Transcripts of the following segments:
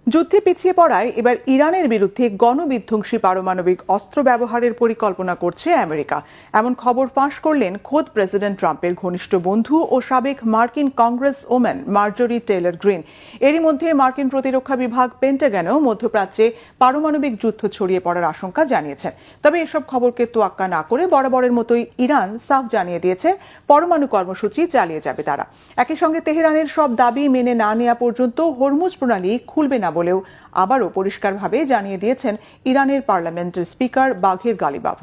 যুদ্ধে পিছিয়ে পড়ায় এবার ইরানের বিরুদ্ধে গণবিধ্বংসী পারমাণবিক অস্ত্র ব্যবহারের পরিকল্পনা করছে আমেরিকা। এমন খবর ফাঁস করলেন খোদ প্রেসিডেন্ট ট্রাম্পের ঘনিষ্ঠ বন্ধু ও সাবেক মার্কিন কংগ্রেস ওম্যান মার্জরি টেইলর গ্রিন। এরই মধ্যে মার্কিন প্রতিরক্ষা বিভাগ পেন্টাগনও মধ্যপ্রাচ্যে পারমাণবিক যুদ্ধ ছড়িয়ে পড়ার আশঙ্কা জানিয়েছেন। তবে এসব খবরকে তোয়াক্কা না করে বরাবরের মতোই ইরান সাফ জানিয়ে দিয়েছে পরমাণু কর্মসূচি চালিয়ে যাবে তারা। একই সঙ্গে তেহরানের সব দাবি মেনে না নেওয়া পর্যন্ত হরমুজ প্রণালী খুলবে না বলেও আবারও পরিষ্কারভাবে জানিয়ে দিয়েছেন ইরানের পার্লামেন্টের স্পিকার বাঘের গালিবাফ।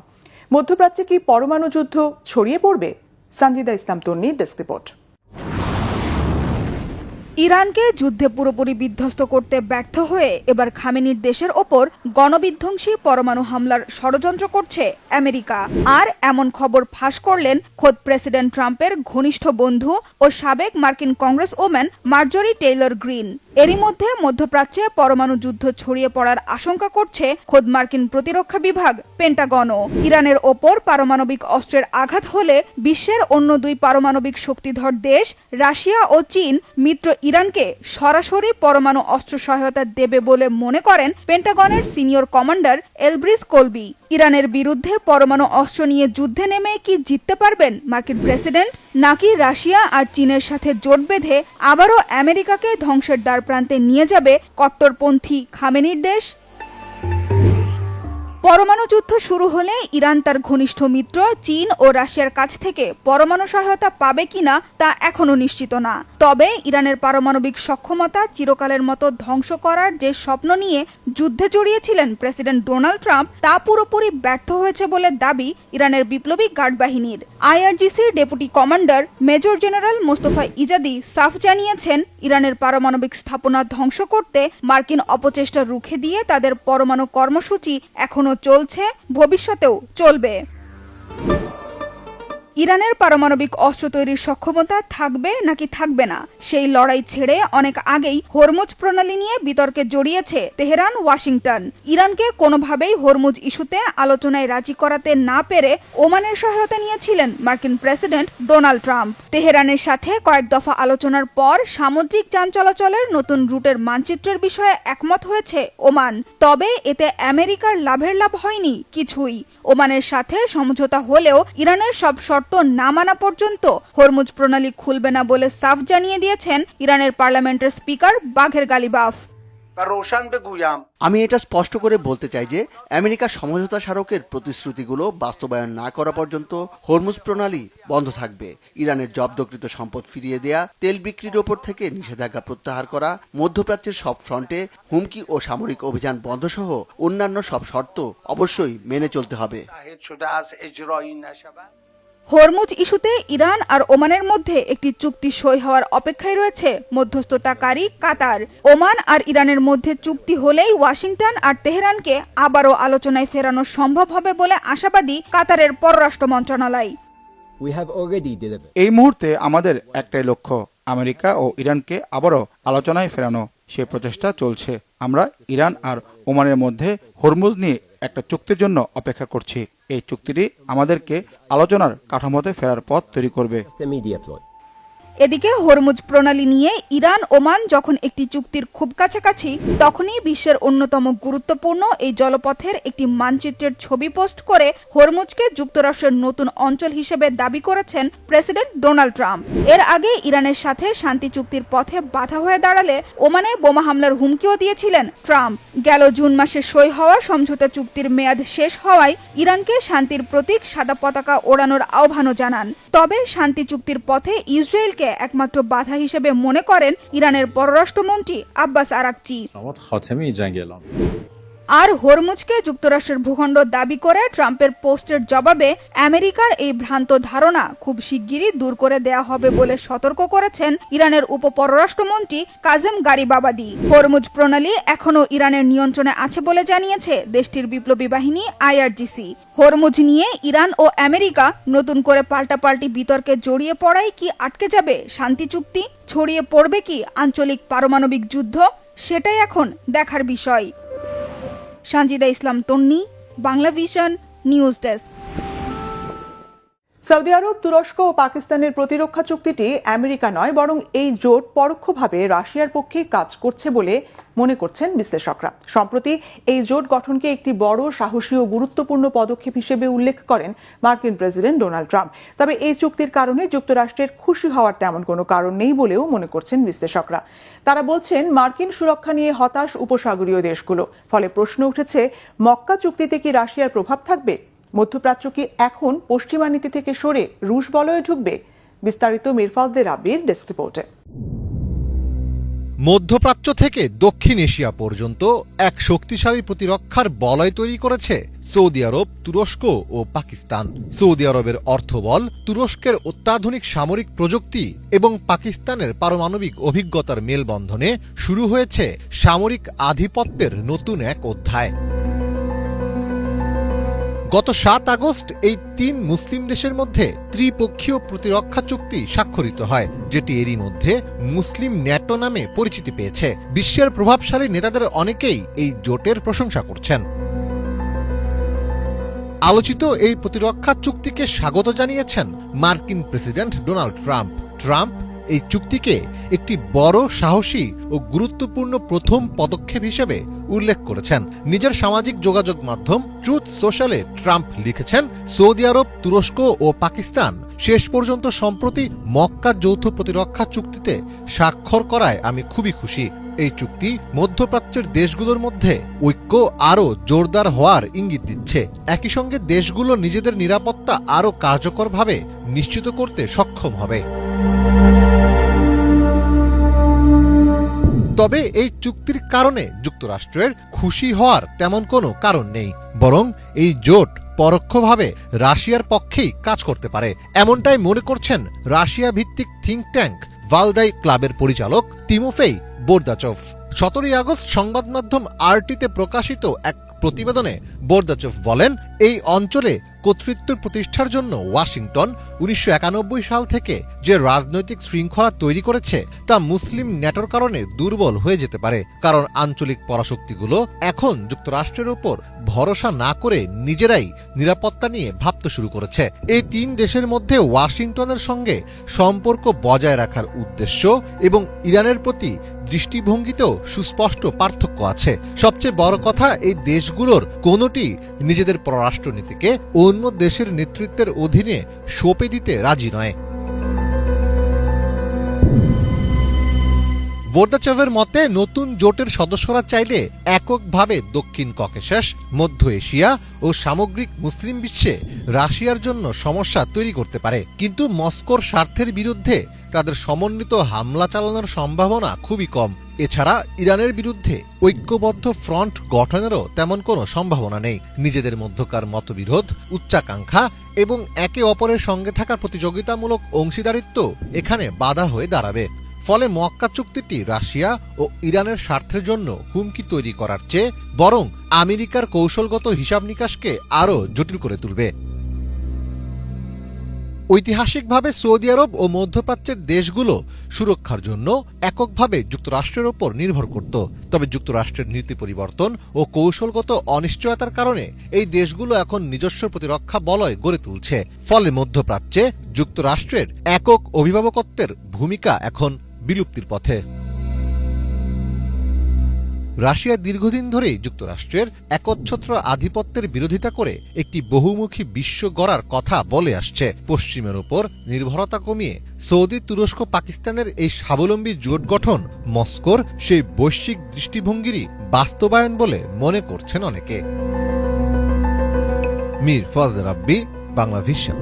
মধ্যপ্রাচ্যে কি পরমাণু যুদ্ধ ছড়িয়ে পড়বে? সঞ্জিদা ইসলাম তন্নির ডেস্ক রিপোর্ট। ইরানকে যুদ্ধে পুরোপুরি বিধ্বস্ত করতে ব্যর্থ হয়ে এবার খামেনির দেশের ওপর গণবিধ্বংসী পরমাণু হামলার ষড়যন্ত্র করছে আমেরিকা। আর এমন খবর ফাঁস করলেন খোদ প্রেসিডেন্ট ট্রাম্পের ঘনিষ্ঠ বন্ধু ও সাবেক মার্কিন কংগ্রেস ওম্যান মার্জরি টেইলর গ্রিন। এরই মধ্যে মধ্যপ্রাচ্যে পরমাণু যুদ্ধ ছড়িয়ে পড়ার আশঙ্কা করছে খোদ মার্কিন প্রতিরক্ষা বিভাগ পেন্টাগনও। ইরানের ওপর পারমাণবিক অস্ত্রের আঘাত হলে বিশ্বের অন্য দুই পারমাণবিক শক্তিধর দেশ রাশিয়া ও চীন মিত্র ইরানকে সরাসরি পরমাণু অস্ত্র সহায়তা দেবে বলে মনে করেন পেন্টাগনের সিনিয়র কমান্ডার এলব্রিস কোলবি। ইরানের বিরুদ্ধে পরমাণু অস্ত্র নিয়ে যুদ্ধে নেমে কি জিততে পারবেন মার্কিন প্রেসিডেন্ট, নাকি রাশিয়া আর চীনের সাথে জোট বেঁধে আবারও আমেরিকাকে ধ্বংসের দ্বারপ্রান্তে নিয়ে যাবে কট্টরপন্থী খামেনির দেশ? পরমাণু যুদ্ধ শুরু হলে ইরান তার ঘনিষ্ঠ মিত্র চীন ও রাশিয়ার কাছ থেকে পরমাণু সহায়তা পাবে কিনা তা এখনো নিশ্চিত না। তবে ইরানের পারমাণবিক সক্ষমতা চিরকালের মতো ধ্বংস করার যে স্বপ্ন নিয়ে যুদ্ধে জড়িয়েছিলেন প্রেসিডেন্ট ডোনাল্ড ট্রাম্প তা পুরোপুরি ব্যর্থ হয়েছে বলে দাবি ইরানের বিপ্লবী গার্ড বাহিনীর। আইআরজিসির deputy commander major general Mostafa Izadi সাফ জানিয়েছেন, ইরানের পারমাণবিক স্থাপনা ধ্বংস করতে মার্কিন অপচেষ্টা রুখে দিয়ে তাদের পরমাণু কর্মসূচি এখনো চলছে, ভবিষ্যতেও চলবে। ইরানের পারমাণবিক অস্ত্র তৈরির সক্ষমতা থাকবে নাকি থাকবে না সেই লড়াই ছেড়ে অনেক আগেই হরমুজ প্রণালী নিয়ে বিতর্কে জড়িয়েছে তেহরান ওয়াশিংটন। ইরানকে কোনোভাবেই হরমুজ ইস্যুতে আলোচনায় রাজি করাতে না পেরে ওমানের সহায়তা নিয়েছিলেন মার্কিন প্রেসিডেন্ট ডোনাল্ড ট্রাম্প। তেহরানের সাথে কয়েক দফা আলোচনার পর সামুদ্রিক যান চলাচলের নতুন রুটের মানচিত্রের বিষয়ে একমত হয়েছে ওমান। তবে এতে আমেরিকার লাভের লাভ হয়নি কিছুই। ওমানের সাথে সমঝোতা হলেও ইরানের সব শর্ত না মানা পর্যন্ত হরমুজ প্রণালী খুলবে না বলে সাফ জানিয়ে দিয়েছেন ইরানের পার্লামেন্টের স্পিকার বাঘের গালিবাফ। আমি এটা স্পষ্ট করে বলতে চাই যে আমেরিকা সমঝোতা স্মারকের প্রতিশ্রুতিগুলো বাস্তবায়ন না করা পর্যন্ত হরমুজ প্রণালী বন্ধ থাকবে। ইরানের জব্দকৃত সম্পদ ফিরিয়ে দেয়া, তেল বিক্রির ওপর থেকে নিষেধাজ্ঞা প্রত্যাহার করা, মধ্যপ্রাচ্যের সব ফ্রন্টে হুমকি ও সামরিক অভিযান বন্ধ সহ অন্যান্য সব শর্ত অবশ্যই মেনে চলতে হবে। হরমুজ ইস্যুতে ইরান আর ওমানের মধ্যে একটি চুক্তি সই হওয়ার অপেক্ষায় রয়েছে মধ্যস্থতাকারী কাতার। ওমান আর ইরানের মধ্যে চুক্তি হলেই ওয়াশিংটন আর তেহরানকে আবারও আলোচনায় ফেরানো সম্ভব হবে বলে আশাবাদী কাতারের পররাষ্ট্র মন্ত্রণালয়। এই মুহূর্তে আমাদের একটাই লক্ষ্য, আমেরিকা ও ইরানকে আবারও আলোচনায় ফেরানো। সে প্রচেষ্টা চলছে। আমরা ইরান আর ওমানের মধ্যে হরমুজ নিয়ে একটা চুক্তির জন্য অপেক্ষা করছি। এই চুক্তিটি আমাদেরকে আলোচনার কাঠামোতে ফেরার পথ তৈরি করবে। এদিকে হরমুজ প্রণালী নিয়ে ইরান ওমান যখন একটি চুক্তির খুব কাছাকাছি, তখনই বিশ্বের অন্যতম গুরুত্বপূর্ণ এই জলপথের একটি মানচিত্রের ছবি পোস্ট করে হরমুজকে যুক্তরাষ্ট্রের নতুন অঞ্চল হিসেবে দাবি করেছেন প্রেসিডেন্ট ডোনাল্ড ট্রাম্প। এর আগে ইরানের সাথে শান্তি চুক্তির পথে বাধা হয়ে দাঁড়ালে ওমানে বোমা হামলার হুমকিও দিয়েছিলেন ট্রাম্প। গেল জুন মাসে সই হওয়া সমঝোতা চুক্তির মেয়াদ শেষ হওয়ায় ইরানকে শান্তির প্রতীক সাদা পতাকা ওড়ানোর আহ্বানও জানান। তবে শান্তি চুক্তির পথে ইসরায়েলকে একমাত্র বাধা হিসেবে মনে করেন ইরানের পররাষ্ট্রমন্ত্রী আব্বাস আরাকচি। আর হরমুজকে যুক্তরাষ্ট্রের ভূখণ্ড দাবি করে ট্রাম্পের পোস্টের জবাবে আমেরিকার এই ভ্রান্ত ধারণা খুব শিগগিরই দূর করে দেয়া হবে বলে সতর্ক করেছেন ইরানের উপপররাষ্ট্রমন্ত্রী কাজেম গারিবাবাদি। হরমুজ প্রণালী এখনো ইরানের নিয়ন্ত্রণে আছে বলে জানিয়েছে দেশটির বিপ্লবী বাহিনী আইআরজিসি। হরমুজ নিয়ে ইরান ও আমেরিকা নতুন করে পাল্টাপাল্টি বিতর্কে জড়িয়ে পড়ায় কি আটকে যাবে শান্তি চুক্তি? ছড়িয়ে পড়বে কি আঞ্চলিক পারমাণবিক যুদ্ধ? সেটাই এখন দেখার বিষয়। Sanjida Islam Tonni, Bangla vision news desk. সৌদি আরব, তুরস্ক ও পাকিস্তানের প্রতিরক্ষা চুক্তিটি আমেরিকা নয় বরং এই জোট পরোক্ষভাবে রাশিয়ার পক্ষে কাজ করছে বলে মনে করছেন বিশ্লেষকরা। সম্প্রতি এই জোট গঠনকে একটি বড়, সাহসী ও গুরুত্বপূর্ণ পদক্ষেপ হিসেবে উল্লেখ করেন মার্কিন প্রেসিডেন্ট ডোনাল্ড ট্রাম্প। তবে এই চুক্তির কারণে যুক্তরাষ্ট্রের খুশি হওয়ার তেমন কোনো কারণ নেই বলেও মনে করছেন বিশ্লেষকরা। তারা বলছেন, মার্কিন সুরক্ষা নিয়ে হতাশ উপসাগরীয় দেশগুলো। ফলে প্রশ্ন উঠেছে, মক্কা চুক্তিতে কি রাশিয়ার প্রভাব থাকবে? মধ্যপ্রাচ্য কি এখন পশ্চিমা নীতি থেকে সরে রুশ বলয়ে ঢুকবে? বিস্তারিত মিরফাজদের রাব্বির ডেস্ক রিপোর্টে। মধ্যপ্রাচ্য থেকে দক্ষিণ এশিয়া পর্যন্ত এক শক্তিশালী প্রতিরক্ষার বলয় তৈরি করেছে সৌদি আরব, তুরস্ক ও পাকিস্তান। সৌদি আরবের অর্থবল, তুরস্কের অত্যাধুনিক সামরিক প্রযুক্তি এবং পাকিস্তানের পারমাণবিক অভিজ্ঞতার মেলবন্ধনে শুরু হয়েছে সামরিক আধিপত্যের নতুন এক অধ্যায়। গত 7 আগস্ট এই 3 মুসলিম দেশের মধ্যে ত্রিপক্ষীয় প্রতিরক্ষা চুক্তি স্বাক্ষরিত হয়, যেটি এরই মধ্যে মুসলিম ন্যাটো নামে পরিচিতি পেয়েছে। বিশ্বের প্রভাবশালী নেতাদের অনেকেই এই জোটের প্রশংসা করছেন। আলোচিত এই প্রতিরক্ষা চুক্তিকে স্বাগত জানিয়েছেন মার্কিন প্রেসিডেন্ট ডোনাল্ড ট্রাম্প এই চুক্তিকে একটি বড়, সাহসী ও গুরুত্বপূর্ণ প্রথম পদক্ষেপ হিসেবে উল্লেখ করেছেন। নিজের সামাজিক যোগাযোগ মাধ্যম ট্রুথ সোশ্যালে ট্রাম্প লিখেছেন, সৌদি আরব, তুরস্ক ও পাকিস্তান শেষ পর্যন্ত সম্প্রতি মক্কা যৌথ প্রতিরক্ষা চুক্তিতে স্বাক্ষর করায় আমি খুবই খুশি। এই চুক্তি মধ্যপ্রাচ্যের দেশগুলোর মধ্যে ঐক্য আরও জোরদার হওয়ার ইঙ্গিত দিচ্ছে। একই সঙ্গে দেশগুলো নিজেদের নিরাপত্তা আরও কার্যকরভাবে নিশ্চিত করতে সক্ষম হবে। তবে এই চুক্তির কারণে যুক্তরাষ্ট্রের খুশি হওয়ার তেমন কোনো কারণ নেই, বরং এই জোট পরোক্ষভাবে রাশিয়ার পক্ষেই কাজ করতে পারে, এমনটাই মনে করছেন রাশিয়া ভিত্তিক থিঙ্ক ট্যাঙ্ক ভালদাই ক্লাবের পরিচালক তিমোফেই বোরদাচভ। 17 আগস্ট সংবাদ মাধ্যম আরটিতে প্রকাশিত এক প্রতিবেদনে বোরদাচভ বলেন, এই অঞ্চলে কর্তৃত্ব প্রতিষ্ঠার জন্য ওয়াশিংটন 1991 সাল থেকে যে রাজনৈতিক শৃঙ্খলা তৈরি করেছে তা মুসলিম ন্যাটোর কারণে দুর্বল হয়ে যেতে পারে, কারণ আঞ্চলিক পরাশক্তিগুলো এখন যুক্তরাষ্ট্রের উপর ভরসা না করে নিজেরাই নিরাপত্তা নিয়ে ভাবতে শুরু করেছে। এই 3 দেশের মধ্যে ওয়াশিংটনের সঙ্গে সম্পর্ক বজায় রাখার উদ্দেশ্য এবং ইরানের প্রতি দৃষ্টিভঙ্গিতেও সুস্পষ্ট পার্থক্য আছে। সবচেয়ে বড় কথা, এই দেশগুলোর কোনোটি নিজেদের পররাষ্ট্রনীতিকে অন্য দেশের নেতৃত্বের অধীনে সঁপে দিতে রাজি নয়। বোরদাচেভের মতে, নতুন জোটের সদস্যরা চাইলে এককভাবে দক্ষিণ ককেশাস, মধ্য এশিয়া ও সামগ্রিক মুসলিম বিশ্বে রাশিয়ার জন্য সমস্যা তৈরি করতে পারে, কিন্তু মস্কোর স্বার্থের বিরুদ্ধে তাদের সমন্বিত হামলা চালানোর সম্ভাবনা খুবই কম। এছাড়া ইরানের বিরুদ্ধে ঐক্যবদ্ধ ফ্রন্ট গঠনেরও তেমন কোনো সম্ভাবনা নেই। নিজেদের মধ্যকার মতবিরোধ, উচ্চাকাঙ্ক্ষা এবং একে অপরের সঙ্গে থাকা প্রতিযোগিতামূলক অংশীদারিত্ব এখানে বাধা হয়ে দাঁড়াবে। ফলে মক্কা চুক্তিটি রাশিয়া ও ইরানের স্বার্থের জন্য হুমকি তৈরি করার চেয়ে বরং আমেরিকার কৌশলগত হিসাব নিকাশকে আরও জটিল করে তুলবে। ঐতিহাসিকভাবে সৌদি আরব ও মধ্যপ্রাচ্যের দেশগুলো সুরক্ষার জন্য এককভাবে যুক্তরাষ্ট্রের উপর নির্ভর করত। তবে যুক্তরাষ্ট্রের নীতি পরিবর্তন ও কৌশলগত অনিশ্চয়তার কারণে এই দেশগুলো এখন নিজস্ব প্রতিরক্ষা বলয় গড়ে তুলছে। ফলে মধ্যপ্রাচ্যে যুক্তরাষ্ট্রের একক অভিভাবকত্বের ভূমিকা এখন বিলুপ্তির পথে। রাশিয়া দীর্ঘদিন ধরেই যুক্তরাষ্ট্রের একচ্ছত্র আধিপত্যের বিরোধিতা করে একটি বহুমুখী বিশ্ব গড়ার কথা বলে আসছে। পশ্চিমের ওপর নির্ভরতা কমিয়ে সৌদি, তুরস্ক, পাকিস্তানের এই স্বাবলম্বী জোট গঠন মস্কোর সেই বৈশ্বিক দৃষ্টিভঙ্গিরই বাস্তবায়ন বলে মনে করছেন অনেকে। মিরফাজদের রাব্বি, বাংলা ভিশন।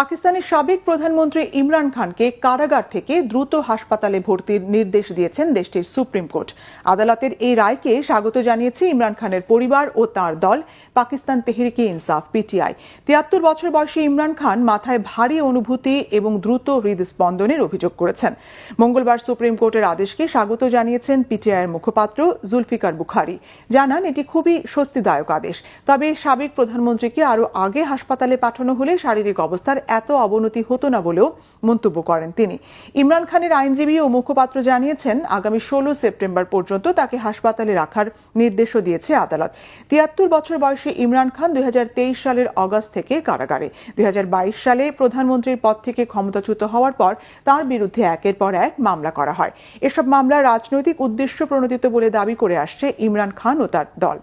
পাকিস্তানের সাবেক প্রধানমন্ত্রী ইমরান খানকে কারাগার থেকে দ্রুত হাসপাতালে ভর্তির নির্দেশ দিয়েছেন দেশটির সুপ্রিম কোর্ট। আদালতের এই রায়কে স্বাগত জানিয়েছে ইমরান খানের পরিবার ও তার দল পাকিস্তান তেহরিকে ইনসাফ পিটিআই। 73 বছর বয়সী ইমরান খান মাথায় ভারী অনুভূতি এবং দ্রুত হৃদস্পন্দনের অভিযোগ করেছেন। মঙ্গলবার সুপ্রিম কোর্টের আদেশকে স্বাগত জানিয়েছেন পিটিআইয়ের মুখপাত্র জুলফিকার বুখারী। জানান, এটি খুবই স্বস্তিদায়ক আদেশ। তবে সাবেক প্রধানমন্ত্রীকে আরও আগে হাসপাতালে পাঠানো হলে শারীরিক অবস্থার এত অবনতি হতো না বলেও মন্তব্য করেন তিনি। ইমরান খানের আইনজীবী ও মুখপাত্র জানিয়েছেন, আগামী 16 সেপ্টেম্বর পর্যন্ত তাকে হাসপাতালে রাখার নির্দেশও দিয়েছে আদালত। 73 বছর বয়সী ইমরান খান 2023 সালের অগস্ট থেকে কারাগারে। 2022 সালে প্রধানমন্ত্রীর পদ থেকে ক্ষমতাচ্যুত হওয়ার পর তার বিরুদ্ধে একের পর এক মামলা করা হয়। এসব মামলা রাজনৈতিক উদ্দেশ্য প্রণোদিত বলে দাবি করে আসছে ইমরান খান ও তার দল।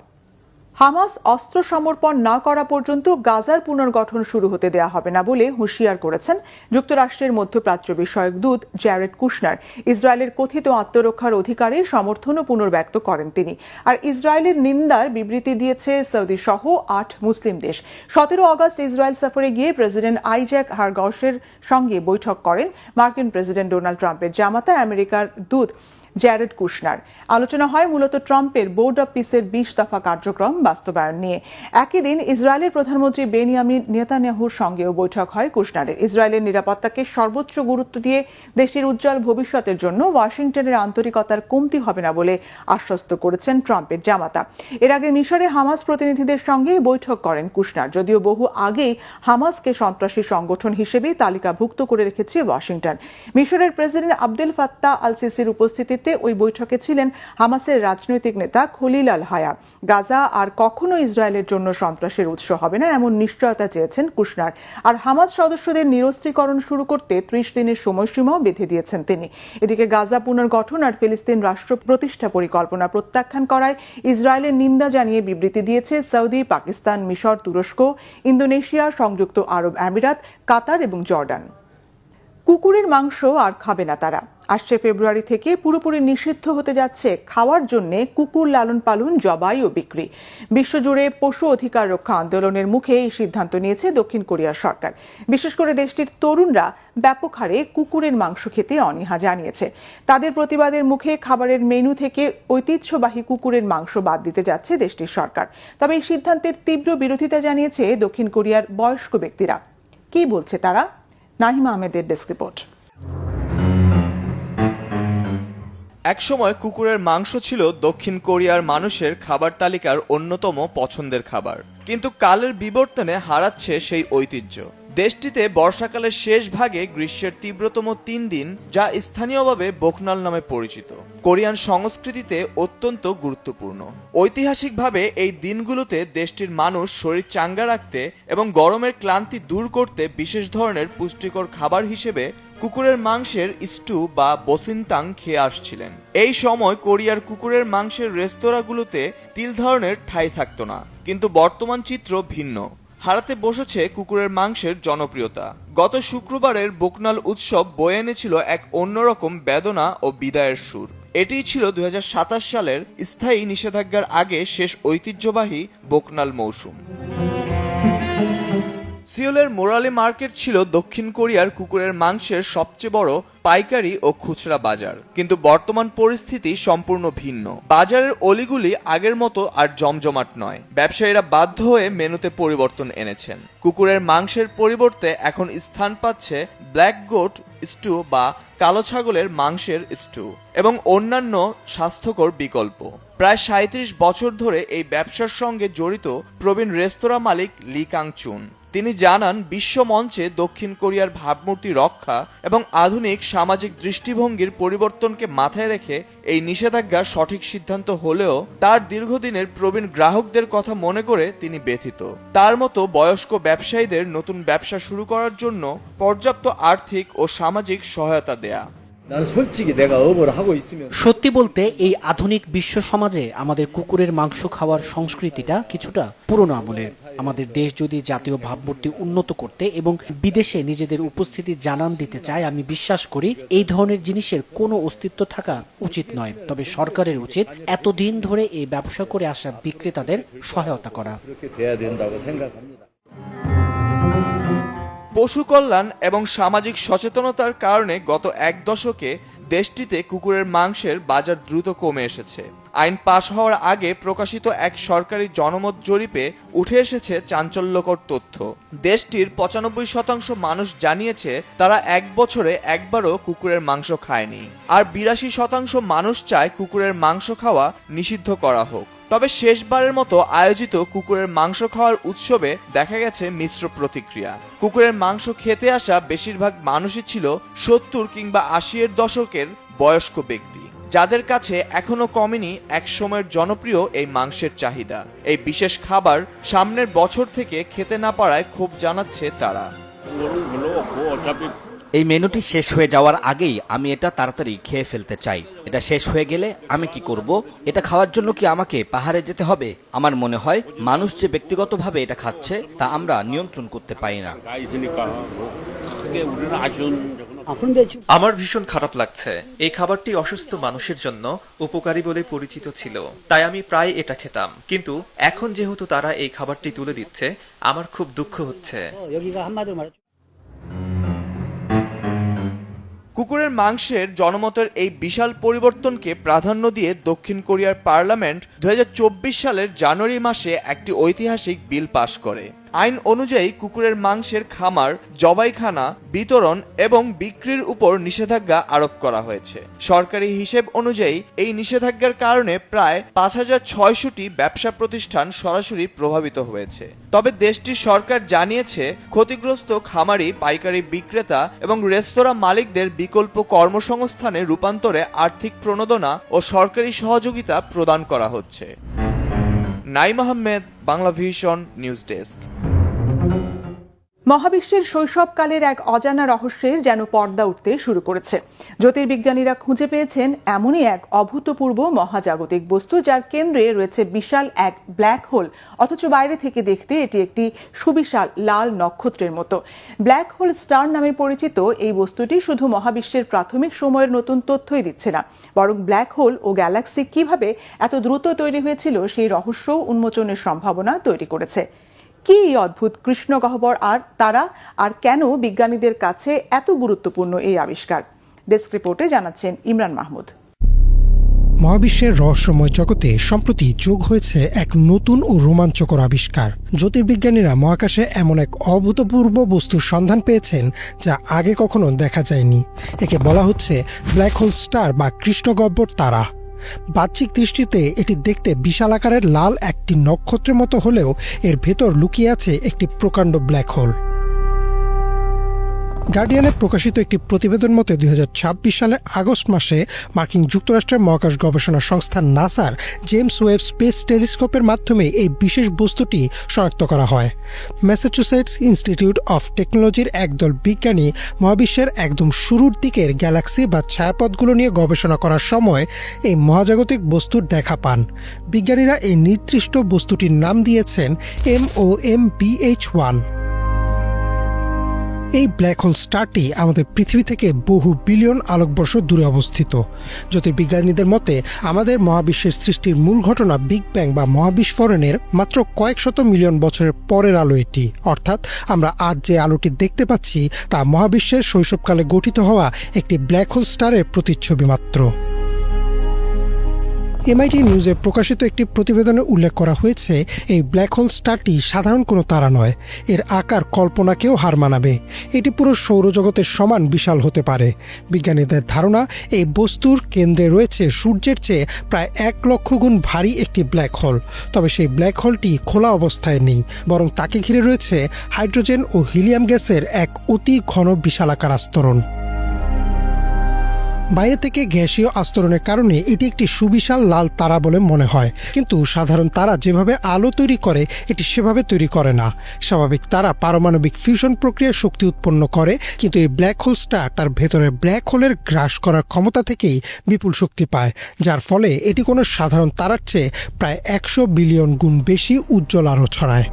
হামাস অস্ত্র সমর্পণ না করা পর্যন্ত গাজার পুনর্গঠন শুরু হতে দেয়া হবে না বলে হুঁশিয়ার করেছেন যুক্তরাষ্ট্রের মধ্যপ্রাচ্য বিষয়ক দূত জ্যারেড কুশনার। ইসরায়েলের কথিত আত্মরক্ষার অধিকারে সমর্থনও পুনর্ব্যক্ত করেন তিনি। আর ইসরায়েলের নিন্দার বিবৃতি দিয়েছে সৌদি সহ 8 মুসলিম দেশ। 17 অগস্ট ইসরায়েল সফরে গিয়ে প্রেসিডেন্ট আইজ্যাক হারগসের সঙ্গে বৈঠক করেন মার্কিন প্রেসিডেন্ট ডোনাল্ড ট্রাম্পের জামাতা আমেরিকার দূত জ্যারেড কুশনার। আলোচনা হয় মূলত ট্রাম্পের বোর্ড অব পিসের 20 দফা কার্যক্রম বাস্তবায়ন নিয়ে। একই দিন ইসরায়েলের প্রধানমন্ত্রী বেনিয়ামিন নেতানিয়াহুর সঙ্গেও বৈঠক হয় কুশনারের। ইসরায়েলের নিরাপত্তাকে সর্বোচ্চ গুরুত্ব দিয়ে দেশটির উজ্জ্বল ভবিষ্যতের জন্য ওয়াশিংটনের আন্তরিকতার কমতি হবে না বলে আশ্বস্ত করেছেন ট্রাম্পের জামাতা। এর আগে মিশরে হামাস প্রতিনিধিদের সঙ্গে বৈঠক করেন কুশনার। যদিও বহু আগেই হামাসকে সন্ত্রাসী সংগঠন হিসেবে তালিকাভুক্ত করে রেখেছে ওয়াশিংটন। মিশরের প্রেসিডেন্ট আবদেল ফাত্তাহ আল সিসির উপস্থিতিতে ওই বৈঠকে ছিলেন হামাসের রাজনৈতিক নেতা খলিল আল হায়া। গাজা আর কখনো ইসরায়েলের জন্য সন্ত্রাসের উৎস হবে না এমন নিশ্চয়তা চেয়েছেন কুশনার। আর হামাস সদস্যদের নিরস্ত্রীকরণ শুরু করতে 30 দিনের সময়সীমাও বেঁধে দিয়েছেন তিনি। এদিকে গাজা পুনর্গঠন আর ফিলিস্তিন রাষ্ট্র প্রতিষ্ঠা পরিকল্পনা প্রত্যাখ্যান করায় ইসরায়েলের নিন্দা জানিয়ে বিবৃতি দিয়েছে সৌদি, পাকিস্তান, মিশর, তুরস্ক, ইন্দোনেশিয়া, সংযুক্ত আরব আমিরাত, কাতার এবং জর্ডান। কুকুরের মাংস আর খাবে না তারা। আসছে ফেব্রুয়ারি থেকে পুরোপুরি নিষিদ্ধ হতে যাচ্ছে খাওয়ার জন্য কুকুর লালন পালন, জবাই ও বিক্রি। বিশ্বজুড়ে পশু অধিকার রক্ষা আন্দোলনের মুখে এই সিদ্ধান্ত নিয়েছে দক্ষিণ কোরিয়ার সরকার। বিশেষ করে দেশটির তরুণরা ব্যাপক হারে কুকুরের মাংস খেতে অনীহা জানিয়েছে। তাদের প্রতিবাদের মুখে খাবারের মেনু থেকে ঐতিহ্যবাহী কুকুরের মাংস বাদ দিতে যাচ্ছে দেশটির সরকার। তবে এই সিদ্ধান্তের তীব্র বিরোধিতা জানিয়েছে দক্ষিণ কোরিয়ার বয়স্ক ব্যক্তিরা। কি বলছে তারা? নাহিম আহমেদের ডেস্ক রিপোর্ট। একসময় কুকুরের মাংস ছিল দক্ষিণ কোরিয়ার মানুষের খাবার তালিকার অন্যতম পছন্দের খাবার, কিন্তু কালের বিবর্তনে হারাচ্ছে সেই ঐতিহ্য। দেশটিতে বর্ষাকালের শেষ ভাগে গ্রীষ্মের তীব্রতম 3 দিন, যা স্থানীয়ভাবে বোকনাল নামে পরিচিত, কোরিয়ান সংস্কৃতিতে অত্যন্ত গুরুত্বপূর্ণ। ঐতিহাসিকভাবে এই দিনগুলোতে দেশটির মানুষ শরীর চাঙ্গা রাখতে এবং গরমের ক্লান্তি দূর করতে বিশেষ ধরনের পুষ্টিকর খাবার হিসেবে কুকুরের মাংসের স্টু বা বসিনতাং খেয়ে আসছিলেন। এই সময় কোরিয়ার কুকুরের মাংসের রেস্তোরাঁগুলোতে তিল ধরনের ঠাঁই থাকতো না, কিন্তু বর্তমান চিত্র ভিন্ন। হারাতে বসেছে কুকুরের মাংসের জনপ্রিয়তা। গত শুক্রবারের বোকনাল উৎসব বয়ে এনেছিল এক অন্যরকম বেদনা ও বিদায়ের সুর। এটিই ছিল 2027 সালের স্থায়ী নিষেধাজ্ঞার আগে শেষ ঐতিহ্যবাহী বোকনাল মৌসুম। সিওলের মোরালি মার্কেট ছিল দক্ষিণ কোরিয়ার কুকুরের মাংসের সবচেয়ে বড় পাইকারি ও খুচরা বাজার, কিন্তু বর্তমান পরিস্থিতি সম্পূর্ণ ভিন্ন। বাজারের অলিগুলি আগের মতো আর জমজমাট নয়। ব্যবসায়ীরা বাধ্য হয়ে মেনুতে পরিবর্তন এনেছেন। কুকুরের মাংসের পরিবর্তে এখন স্থান পাচ্ছে ব্ল্যাক গোট স্টু বা কালো ছাগলের মাংসের স্টু এবং অন্যান্য স্বাস্থ্যকর বিকল্প। প্রায় 37 বছর ধরে এই ব্যবসার সঙ্গে জড়িত প্রবীণ রেস্তোরাঁ মালিক লি কাং চুন। তিনি জানান, বিশ্ব মঞ্চে দক্ষিণ কোরিয়ার ভাবমূর্তি রক্ষা এবং আধুনিক সামাজিক দৃষ্টিভঙ্গির পরিবর্তনকে মাথায় রেখে এই নিষেধাজ্ঞা সঠিক সিদ্ধান্ত হলেও তার দীর্ঘদিনের প্রবীণ গ্রাহকদের কথা মনে করে তিনি ব্যথিত। তার মতো বয়স্ক ব্যবসায়ীদের নতুন ব্যবসা শুরু করার জন্য পর্যাপ্ত আর্থিক ও সামাজিক সহায়তা দেয়া। সত্যি বলতে এই আধুনিক বিশ্ব সমাজে আমাদের কুকুরের মাংস খাওয়ার সংস্কৃতিটা কিছুটা পুরনো আমলের। আমাদের দেশ যদি জাতীয় ভাবমূর্তি উন্নত করতে এবং বিদেশে নিজেদের উপস্থিতি জানান দিতে চায়, আমি বিশ্বাস করি এই ধরনের জিনিসের কোনো অস্তিত্ব থাকা উচিত নয়। তবে সরকারের উচিত এতদিন ধরে এই ব্যবসা করে আসা বিক্রেতাদের সহায়তা করা। পশু কল্যাণ এবং সামাজিক সচেতনতার কারণে গত 1 দশকে দেশটিতে কুকুরের মাংসের বাজার দ্রুত কমে এসেছে। আইন পাশ হওয়ার আগে প্রকাশিত এক সরকারি জনমত জরিপে উঠে এসেছে চাঞ্চল্যকর তথ্য। দেশটির 95% মানুষ জানিয়েছে তারা 1 বছরে একবারও কুকুরের মাংস খায়নি, আর 82% মানুষ চায় কুকুরের মাংস খাওয়া নিষিদ্ধ করা হোক। তবে শেষবারের মতো আয়োজিত কুকুরের মাংস খাওয়ার উৎসবে দেখা গেছে মিশ্র প্রতিক্রিয়া। কুকুরের মাংস খেতে আসা বেশিরভাগ মানুষই ছিল 70 কিংবা 80-এর দশকের বয়স্ক ব্যক্তি, যাদের কাছে এখনো কমেনি একসময়ের জনপ্রিয় এই মাংসের চাহিদা। এই বিশেষ খাবার সামনের বছর থেকে খেতে না পারায় ক্ষোভ জানাচ্ছে তারা। এই মেনুটি শেষ হয়ে যাওয়ার আগেই আমি এটা তাড়াতাড়ি খেয়ে ফেলতে চাই। এটা শেষ হয়ে গেলে আমি কি করব? এটা খাওয়ার জন্য কি আমাকে পাহাড়ে যেতে হবে? আমার মনে হয় মানুষ যে ব্যক্তিগতভাবে এটা খাচ্ছে তা আমরা নিয়ন্ত্রণ করতে পারি না। আমার ভীষণ খারাপ লাগছে। এই খাবারটি অসুস্থ মানুষের জন্য উপকারী বলে পরিচিত ছিল, তাই আমি প্রায় এটা খেতাম। কিন্তু এখন যেহেতু তারা এই খাবারটি তুলে দিচ্ছে, আমার খুব দুঃখ হচ্ছে। কুকুরের মাংসের জনমতের এই বিশাল পরিবর্তনকে প্রাধান্য দিয়ে দক্ষিণ কোরিয়ার পার্লামেন্ট 2024 সালের জানুয়ারি মাসে একটি ঐতিহাসিক বিল পাশ করে। আইন অনুযায়ী কুকুরের মাংসের খামার, জবাইখানা, বিতরণ এবং বিক্রির উপর নিষেধাজ্ঞা আরোপ করা হয়েছে। সরকারি হিসেব অনুযায়ী এই নিষেধাজ্ঞার কারণে প্রায় 5600টি ব্যবসা প্রতিষ্ঠান সরাসরি প্রভাবিত হয়েছে। তবে দেশটির সরকার জানিয়েছে ক্ষতিগ্রস্ত খামারি, পাইকারি বিক্রেতা এবং রেস্তোরাঁ মালিকদের বিকল্প কর্মসংস্থানে রূপান্তরে আর্থিক প্রণোদনা ও সরকারি সহযোগিতা প্রদান করা হচ্ছে। Naim Ahmed, Bangla vision news desk. মহাবিশ্বের শৈশবকালের এক অজানা রহস্যের যেন পর্দা উঠতে শুরু করেছে। জ্যোতির্বিজ্ঞানীরা খুঁজে পেয়েছেন এমনই এক অভূতপূর্ব মহাজাগতিক বস্তু, যার কেন্দ্রে রয়েছে বিশাল এক ব্ল্যাক হোল, অথচ বাইরে থেকে দেখতে এটি একটি সুবিশাল লাল নক্ষত্রের মতো। ব্ল্যাক হোল স্টার নামে পরিচিত এই বস্তুটি শুধু মহাবিশ্বের প্রাথমিক সময়ের নতুন তথ্যই দিচ্ছে না, বরং ব্ল্যাক হোল ও গ্যালাক্সি কিভাবে এত দ্রুত তৈরি হয়েছিল সেই রহস্য উন্মোচনের সম্ভাবনা তৈরি করেছে। কি এই অদ্ভুত কৃষ্ণগহ্বর আর তারা, আর কেন বিজ্ঞানীদের কাছে এত গুরুত্বপূর্ণ এই আবিষ্কার? ডেস্ক রিপোর্টে জানাচ্ছেন ইমরান মাহমুদ। মহাবিশ্বের রহস্যময় জগতে সম্প্রতি যোগ হয়েছে এক নতুন ও রোমাঞ্চকর আবিষ্কার। জ্যোতির্বিজ্ঞানীরা মহাকাশে এমন এক অভূতপূর্ব বস্তুর সন্ধান পেয়েছেন যা আগে কখনো দেখা যায়নি। একে বলা হচ্ছে ব্ল্যাক হোল স্টার বা কৃষ্ণগহ্বর তারা। বাহ্যিক দৃষ্টিতে এটি দেখতে বিশাল আকারের লাল একটি নক্ষত্রের মতো হলেও এর ভেতর লুকিয়ে আছে একটি প্রকাণ্ড ব্ল্যাক হোল। গার্ডিয়ানে প্রকাশিত একটি প্রতিবেদন মতে 2026 সালে আগস্ট মাসে মার্কিন যুক্তরাষ্ট্রের মহাকাশ গবেষণা সংস্থা নাসার জেমস ওয়েব স্পেস টেলিস্কোপের মাধ্যমে এই বিশেষ বস্তুটি শনাক্ত করা হয়। ম্যাসাচুসেটস ইনস্টিটিউট অফ টেকনোলজির একদল বিজ্ঞানী মহাবিশ্বের একদম শুরুর দিকের গ্যালাক্সি বা ছায়াপথগুলো নিয়ে গবেষণা করার সময় এই মহাজাগতিক বস্তুর দেখা পান। বিজ্ঞানীরা এই নির্দিষ্ট বস্তুটির নাম দিয়েছেন MOMBH1। এই ব্ল্যাক হোল স্টারটি আমাদের পৃথিবী থেকে বহু বিলিয়ন আলোকবর্ষ দূরে অবস্থিত। জ্যোতির্বিজ্ঞানীদের মতে আমাদের মহাবিশ্বের সৃষ্টির মূল ঘটনা বিগ ব্যাং বা মহাবিস্ফোরণের মাত্র কয়েক শত মিলিয়ন বছরের পরের আলো এটি। অর্থাৎ আমরা আজ যে আলোটি দেখতে পাচ্ছি তা মহাবিশ্বের শৈশবকালে গঠিত হওয়া একটি ব্ল্যাক হোল স্টারের প্রতিচ্ছবি মাত্র। MIT নিউজে প্রকাশিত একটি প্রতিবেদনে উল্লেখ করা হয়েছে এই ব্ল্যাক হোল স্টারটি সাধারণ কোনো তারা নয়, এর আকার কল্পনাকেও হার মানাবে। এটি পুরো সৌরজগতের সমান বিশাল হতে পারে। বিজ্ঞানীদের ধারণা এই বস্তুর কেন্দ্রে রয়েছে সূর্যের চেয়ে প্রায় 1 লক্ষ গুণ ভারী একটি ব্ল্যাক হোল। তবে সেই ব্ল্যাক হোলটি খোলা অবস্থায় নেই, বরং তাকে ঘিরে রয়েছে হাইড্রোজেন ও হিলিয়াম গ্যাসের এক অতি ঘন বিশালাকার আস্তরণ। বাইরে থেকে গ্যাসীয় আস্তরণের কারণে এটি একটি সুবিশাল লাল তারা বলে মনে হয়, কিন্তু সাধারণ তারা যেভাবে আলো তৈরি করে এটি সেভাবে তৈরি করে না। স্বাভাবিক তারা পারমাণবিক ফিউশন প্রক্রিয়ায় শক্তি উৎপন্ন করে, কিন্তু এই ব্ল্যাক হোল স্টার তার ভেতরের ব্ল্যাক হোলের গ্রাস করার ক্ষমতা থেকেই বিপুল শক্তি পায়, যার ফলে এটি কোনো সাধারণ তারার চেয়ে প্রায় 100 বিলিয়ন গুণ বেশি উজ্জ্বল আলো ছড়ায়।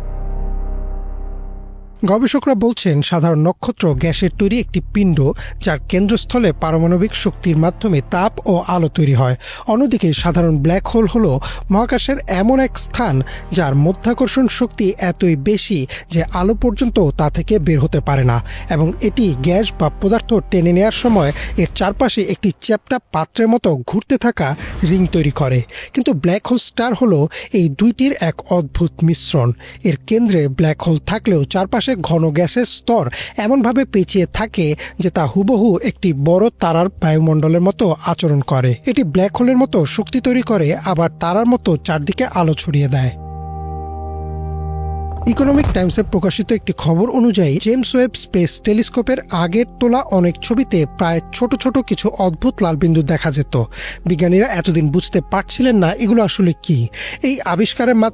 গবেষকরা বলছেন সাধারণ নক্ষত্র গ্যাসের তৈরি একটি পিণ্ড, যার কেন্দ্রস্থলে পারমাণবিক শক্তির মাধ্যমে তাপ ও আলো তৈরি হয়। অন্যদিকে সাধারণ ব্ল্যাক হোল হলো মহাকাশের এমন এক স্থান যার মাধ্যাকর্ষণ শক্তি এতই বেশি যে আলো পর্যন্ত তা থেকে বের হতে পারে না, এবং এটি গ্যাস বা পদার্থ টেনে নেওয়ার সময় এর চারপাশে একটি চ্যাপ্টা পাত্রের মতো ঘুরতে থাকা রিং তৈরি করে। কিন্তু ব্ল্যাক হোল স্টার হলো এই দুইটির এক অদ্ভুত মিশ্রণ। এর কেন্দ্রে ব্ল্যাক হোল থাকলেও চারপাশে চারপাশে ঘন গ্যাসের স্তর এমনভাবে পেঁচিয়ে থাকে যে তা হুবহু একটি বড় তারার বায়ুমণ্ডলের মতো আচরণ করে। এটি ব্ল্যাক হোলের মতো শক্তি তৈরি করে, আবার তারার মতো চারদিকে আলো ছড়িয়ে দেয়। ইকোনমিক টাইমসে প্রকাশিত একটি খবর অনুযায়ী জেমস ওয়েব স্পেস টেলিস্কোপের আগের তোলা অনেক ছবিতে প্রায় ছোট ছোট কিছু অদ্ভুত লাল বিন্দু দেখা যেত। বিজ্ঞানীরা এতদিন বুঝতে পারছিলেন না এগুলো আসলে কি। এই আবিষ্কারের মাত্র